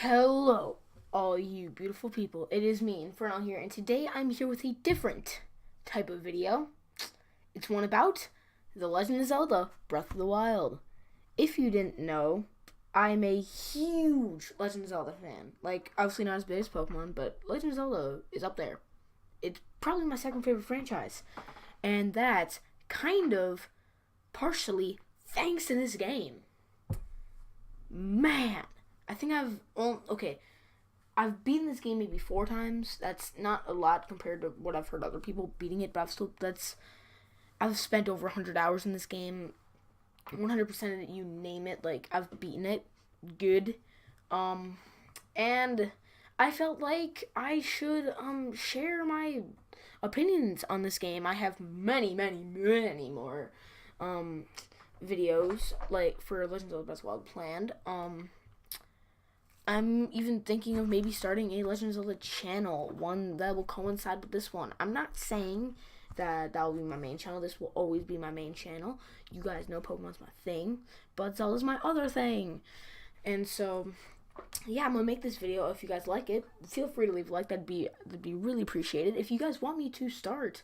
Hello, all you beautiful people. It is me, Infernal here, and today I'm here with a different type of video. It's one about The Legend of Zelda Breath of the Wild. If you didn't know, I'm a huge Legend of Zelda fan. Like, obviously not as big as Pokemon, but Legend of Zelda is up there. It's probably my second favorite franchise. And that's kind of partially thanks to this game. Man, I think I've beaten this game maybe 4 times. That's not a lot compared to what I've heard other people beating it, but I've spent over 100 hours in this game. 100% of it, you name it, like I've beaten it good. And I felt like I should share my opinions on this game. I have many more videos like for Legends of the Breath of the Wild planned. I'm even thinking of maybe starting a Legends of Zelda channel, one that will coincide with this one. I'm not saying that will be my main channel. This will always be my main channel. You guys know Pokemon's my thing, but Zelda's my other thing. And so, yeah, I'm gonna make this video. If you guys like it, feel free to leave a like. That'd be really appreciated. If you guys want me to start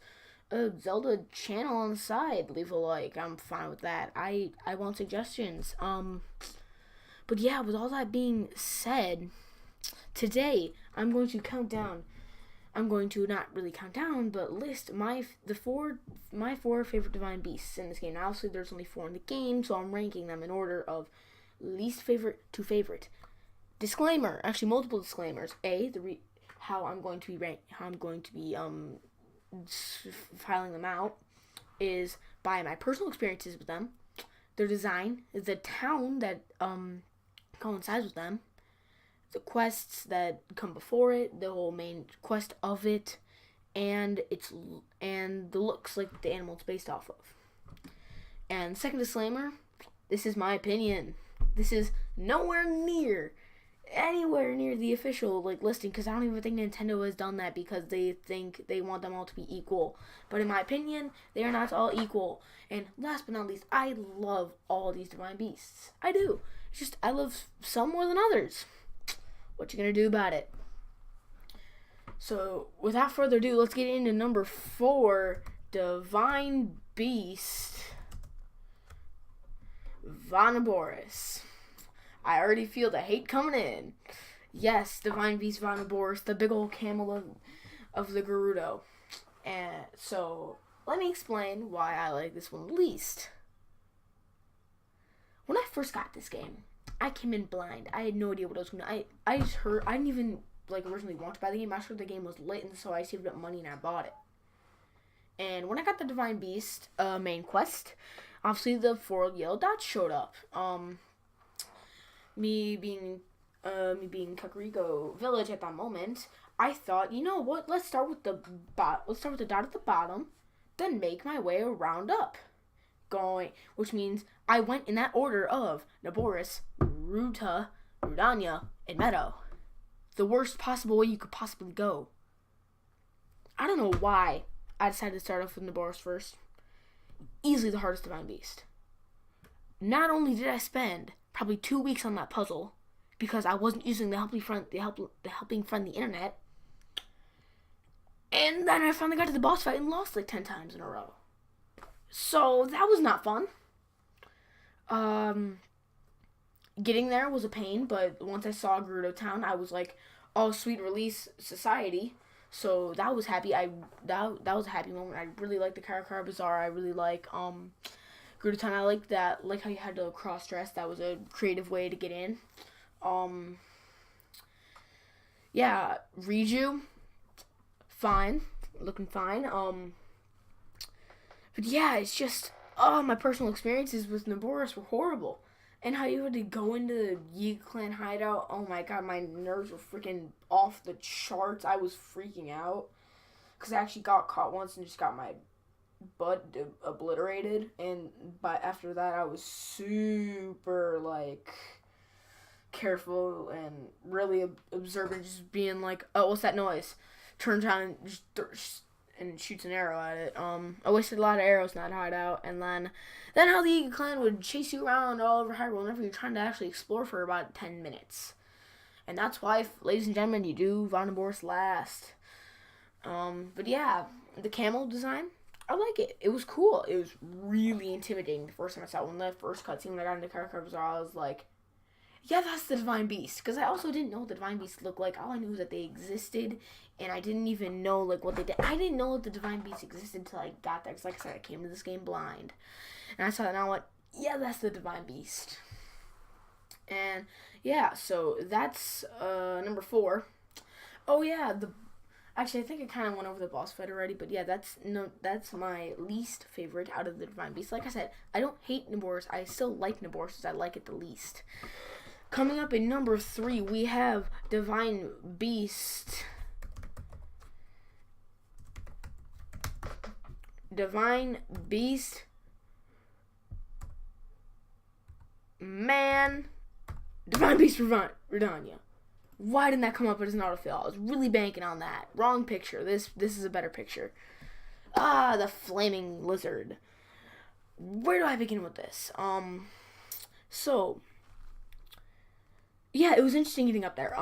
a Zelda channel on the side, leave a like. I'm fine with that. I want suggestions. But yeah, with all that being said, today I'm going to count down. I'm going to not really count down, but list my four favorite divine beasts in this game. Now, obviously, there's only 4 in the game, so I'm ranking them in order of least favorite to favorite. Disclaimer, actually multiple disclaimers. How I'm going to be filing them out is by my personal experiences with them, their design, the town that coincides with them, the quests that come before it, the whole main quest of it, and the looks like the animal it's based off of. And second disclaimer, this is my opinion. This is anywhere near the official listing, because I don't even think Nintendo has done that because they think they want them all to be equal. But in my opinion, they are not all equal. And last but not least, I love all these divine beasts. I do. It's just I love some more than others. What you gonna do about it? So without further ado, let's get into number 4, Divine Beast, Vanaboris. I already feel the hate coming in. Yes, Divine Beast Vanaboris, the big old camel of the Gerudo. And so let me explain why I like this one least. When I first got this game, I came in blind. I had no idea what I was going to. I just heard. I didn't even originally want to buy the game. I heard the game was lit, and so I saved up money and I bought it. And when I got the Divine Beast main quest, obviously the 4 yellow dots showed up. Me being Kakariko Village at that moment, I thought, you know what? Let's start with the dot at the bottom, then make my way around up. Which means I went in that order of Naboris, Ruta, Rudanya, and Meadow. The worst possible way you could possibly go. I don't know why I decided to start off with Naboris first. Easily the hardest divine beast. Not only did I spend probably 2 weeks on that puzzle because I wasn't using the helping friendly internet, and then I finally got to the boss fight and lost 10 times in a row. So that was not fun. Getting there was a pain, but once I saw Gerudo Town, I was like, "Oh, sweet, release society." So that was happy. That was a happy moment. I really like the Karakara Bazaar. I really like Gerudo Town. I like that. Like how you had to cross dress. That was a creative way to get in. Yeah, Riju, fine, looking fine. But yeah, it's just, my personal experiences with Naboris were horrible. And how you had to go into the Yiga Clan hideout, oh my god, my nerves were freaking off the charts. I was freaking out. Because I actually got caught once and just got my butt obliterated. And after that, I was super, careful and really observant, just being like, oh, what's that noise? Turns around and just shoots an arrow at it. I wasted a lot of arrows in that hideout, and then how the Yiga Clan would chase you around all over Hyrule whenever you're trying to actually explore for about 10 minutes. And that's why, ladies and gentlemen, you do Vonneborst last. But yeah, the camel design, I like it. It was cool. It was really intimidating the first time I saw it. When the first cutscene when I got into character, I was like, yeah, that's the Divine Beast. Because I also didn't know what the Divine Beast looked like. All I knew was that they existed, and I didn't even know, like, what they did. I didn't know that the Divine Beast existed until I got there. Because, like I said, I came to this game blind. And I saw it, and I went, yeah, that's the Divine Beast. And, yeah, so that's number 4. Oh, yeah, Actually, I think I kind of went over the boss fight already, but yeah, that's my least favorite out of the Divine Beast. Like I said, I don't hate Naboris. I still like Naboris, because I like it the least. Coming up in number 3, we have Divine Beast. Divine Beast. Man. Divine Beast Redania. Why didn't that come up as an autofill? I was really banking on that. Wrong picture. This is a better picture. The flaming lizard. Where do I begin with this? So, yeah, it was interesting getting up there.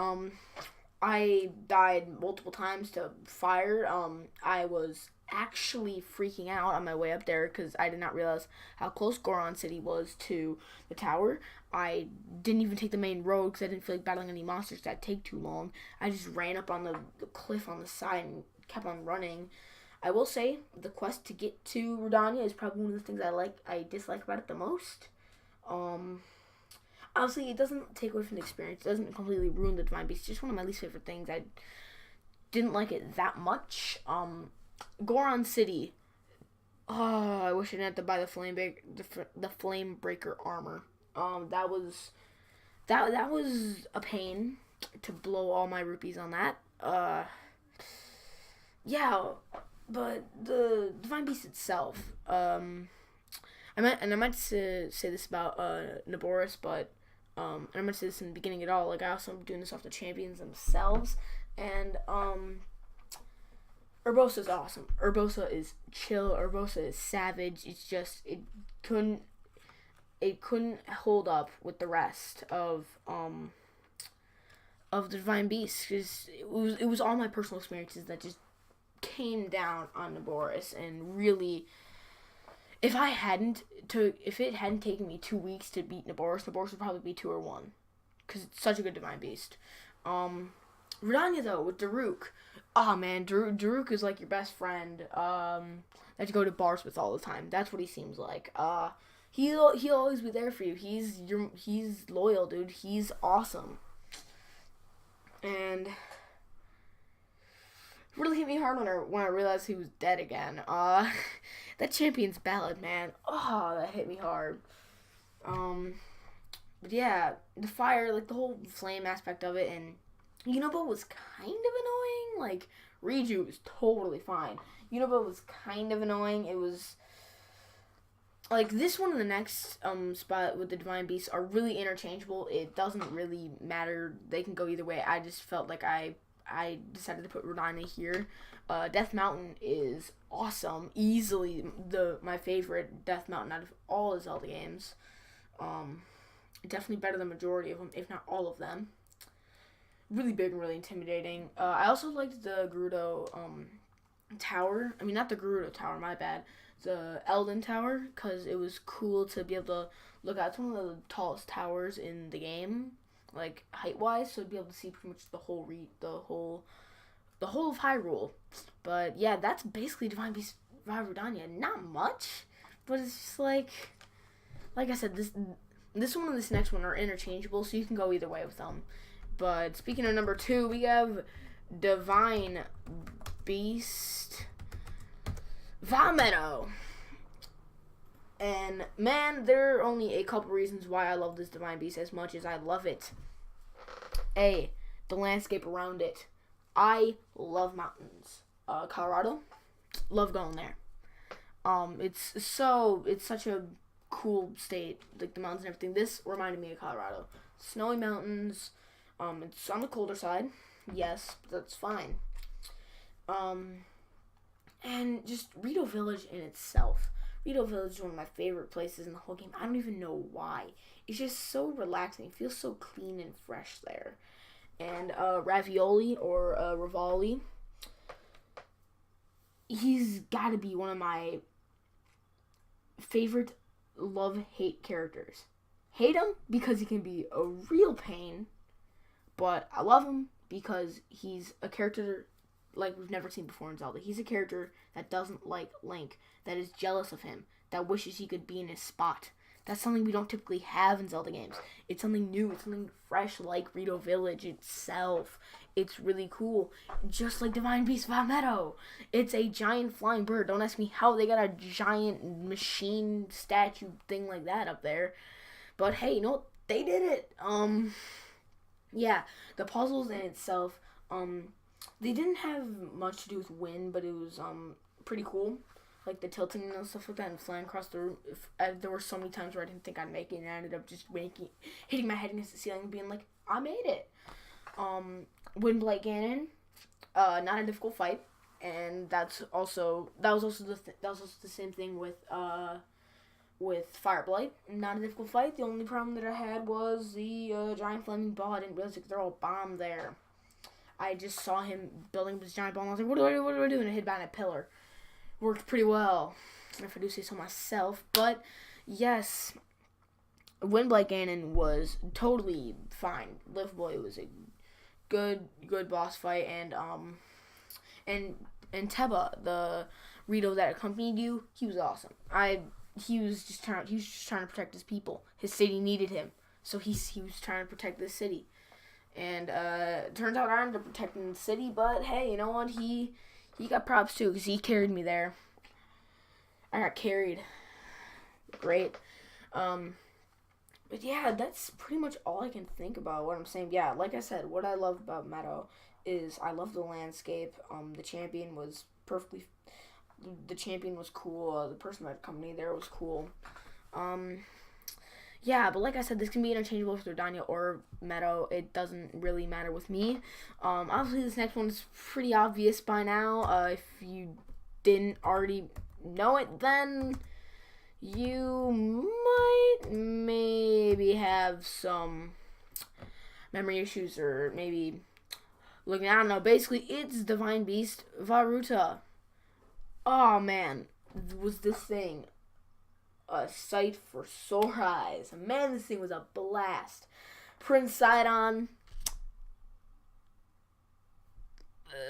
I died multiple times to fire. I was actually freaking out on my way up there because I did not realize how close Goron City was to the tower. I didn't even take the main road because I didn't feel like battling any monsters. That'd take too long. I just ran up on the cliff on the side and kept on running. I will say the quest to get to Redania is probably one of the things I dislike about it the most. Honestly, it doesn't take away from the experience. It doesn't completely ruin the Divine Beast. It's just one of my least favorite things. I didn't like it that much. Goron City. Oh, I wish I didn't have to buy the flame breaker armor. That was a pain to blow all my rupees on that. Yeah, but the Divine Beast itself. I might say this about Naboris, but and I meant to say this in the beginning at all. Like, I also am doing this off the champions themselves, and Urbosa is awesome. Urbosa is chill. Urbosa is savage. It's just it couldn't hold up with the rest of the Divine Beast, because it was all my personal experiences that just came down on Naboris, and really, if it hadn't taken me 2 weeks to beat Naboris would probably be 2 or 1, because it's such a good Divine Beast. Redania though, with Daruk, oh man, Daruk is like your best friend that you go to bars with all the time. That's what he seems like. He'll always be there for you. He's loyal, dude. He's awesome. And really hit me hard when I realized he was dead again. That champion's ballad, man. Oh, that hit me hard. But yeah, the fire, like the whole flame aspect of it, and Yunobo was kind of annoying. Like, Riju was totally fine. Yunobo was kind of annoying. It was like this one and the next spot with the Divine Beasts are really interchangeable. It doesn't really matter. They can go either way. I just felt like I decided to put Redania here. Death Mountain is awesome. Easily my favorite Death Mountain out of all the Zelda games. Definitely better than the majority of them, if not all of them. Really big and really intimidating. I also liked the Gerudo tower. I mean, not the Gerudo tower, my bad. The Elden Tower, because it was cool to be able to look out. It's one of the tallest towers in the game, like height-wise, so to be able to see pretty much the whole of Hyrule. But yeah, that's basically Divine Beast Redania. Not much, but it's just like I said, this one and this next one are interchangeable, so you can go either way with them. But speaking of number 2, we have Divine Beast Vomito. And man, there are only a couple reasons why I love this Divine Beast as much as I love it. A, the landscape around it. I love mountains. Colorado, love going there. It's such a cool state, like the mountains and everything. This reminded me of Colorado. Snowy mountains. It's on the colder side, yes, but that's fine. And just Rito Village in itself. Rito Village is one of my favorite places in the whole game. I don't even know why. It's just so relaxing. It feels so clean and fresh there. And Ravioli or Rivali, he's got to be one of my favorite love-hate characters. Hate him because he can be a real pain, but I love him because he's a character like we've never seen before in Zelda. He's a character that doesn't like Link, that is jealous of him, that wishes he could be in his spot. That's something we don't typically have in Zelda games. It's something new. It's something fresh, like Rito Village itself. It's really cool. Just like Divine Beast Meadow. It's a giant flying bird. Don't ask me how they got a giant machine statue thing like that up there. But hey, you know what? They did it. Yeah, the puzzles in itself, they didn't have much to do with wind, but it was pretty cool. Like the tilting and stuff like that, and flying across the room. There were so many times where I didn't think I'd make it, and I ended up just hitting my head against the ceiling and being like, I made it. Windblight Ganon, not a difficult fight, and that was also the same thing with Fireblight. Not a difficult fight. The only problem that I had was the giant flaming ball. I didn't realize they could throw a bomb there. I just saw him building this giant ball, and I was like, what do I do? And I hit behind a pillar. Worked pretty well, if I do say so myself. But yes, Windblight Ganon was totally fine. Livable. It was a good boss fight, and Teba, the Rito that accompanied you, he was awesome. He was just trying to protect his people. His city needed him, so he was trying to protect this city. And turns out I ended up protecting the city, but hey, you know what? He got props too, because he carried me there. I got carried. Great. But yeah, that's pretty much all I can think about what I'm saying. Yeah, like I said, what I love about Meadow is I love the landscape. The champion was cool. The person that accompanied there was cool. Yeah, but like I said, this can be interchangeable with Rodania or Meadow. It doesn't really matter with me. Obviously, this next one is pretty obvious by now. If you didn't already know it, then you might maybe have some memory issues, or maybe looking, I don't know. Basically, it's Divine Beast Varuta. Oh, man. Was this thing a sight for sore eyes. Man, this thing was a blast. Prince Sidon.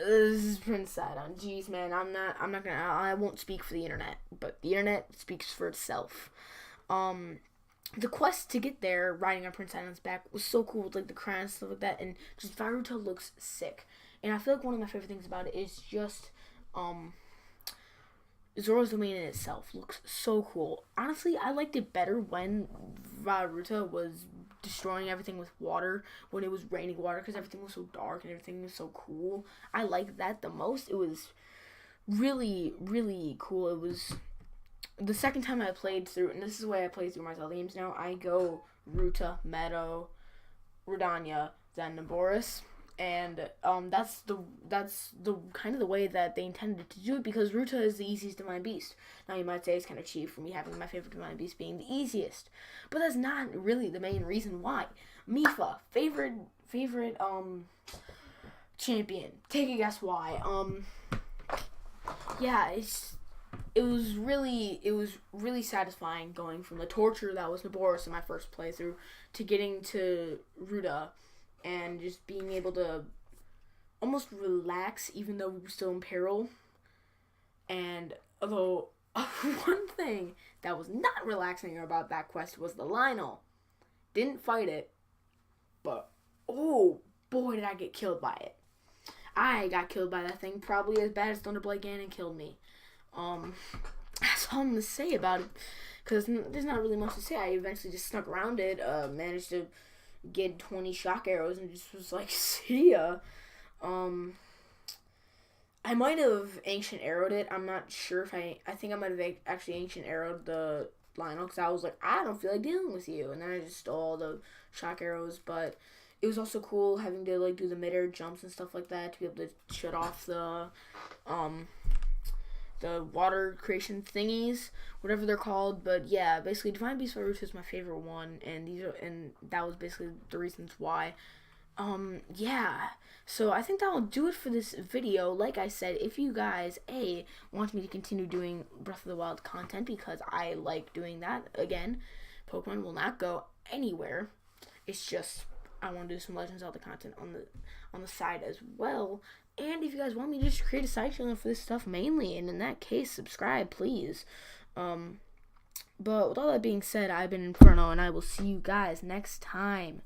This is Prince Sidon. Jeez, man, I won't speak for the internet, but the internet speaks for itself. The quest to get there, riding on Prince Sidon's back, was so cool with like the crown and stuff like that, and just Varuta looks sick. And I feel like one of my favorite things about it is just, Zora's Domain in itself looks so cool. Honestly, I liked it better when Varuta was destroying everything with water, when it was raining water, because everything was so dark and everything was so cool. I liked that the most. It was really, really cool. It was the second time I played through, and this is the way I play through my Zelda games now. I go Ruta, Meadow, Rodania, then Naboris. And that's the kind of the way that they intended to do it, because Ruta is the easiest Divine Beast. Now you might say it's kind of cheap for me having my favorite Divine Beast being the easiest, but that's not really the main reason why. Mifa, favorite champion. Take a guess why. Yeah, it was really satisfying going from the torture that was Naboris in my first playthrough to getting to Ruta. And just being able to almost relax, even though we were still in peril. And although one thing that was not relaxing about that quest was the Lionel. Didn't fight it, but oh boy, did I get killed by it. I got killed by that thing probably as bad as Thunderblight Ganon killed me. That's all I'm going to say about it, because there's not really much to say. I eventually just snuck around it, managed to get 20 shock arrows and just was like, see ya. I might have ancient arrowed it. I'm not sure if I think I might have actually ancient arrowed the Lionel, because I was like, I don't feel like dealing with you, and then I just stole all the shock arrows. But it was also cool having to like do the mid-air jumps and stuff like that to be able to shut off the water creation thingies, whatever they're called. But yeah, basically Divine Beast Varuta is my favorite one, and that was basically the reasons why. Yeah. So I think that will do it for this video. Like I said, if you guys want me to continue doing Breath of the Wild content, because I like doing that, again, Pokemon will not go anywhere. It's just I want to do some Legends of Zelda content on the side as well. And if you guys want me to just create a side channel for this stuff mainly, and in that case, subscribe, please. But with all that being said, I've been Inferno, and I will see you guys next time.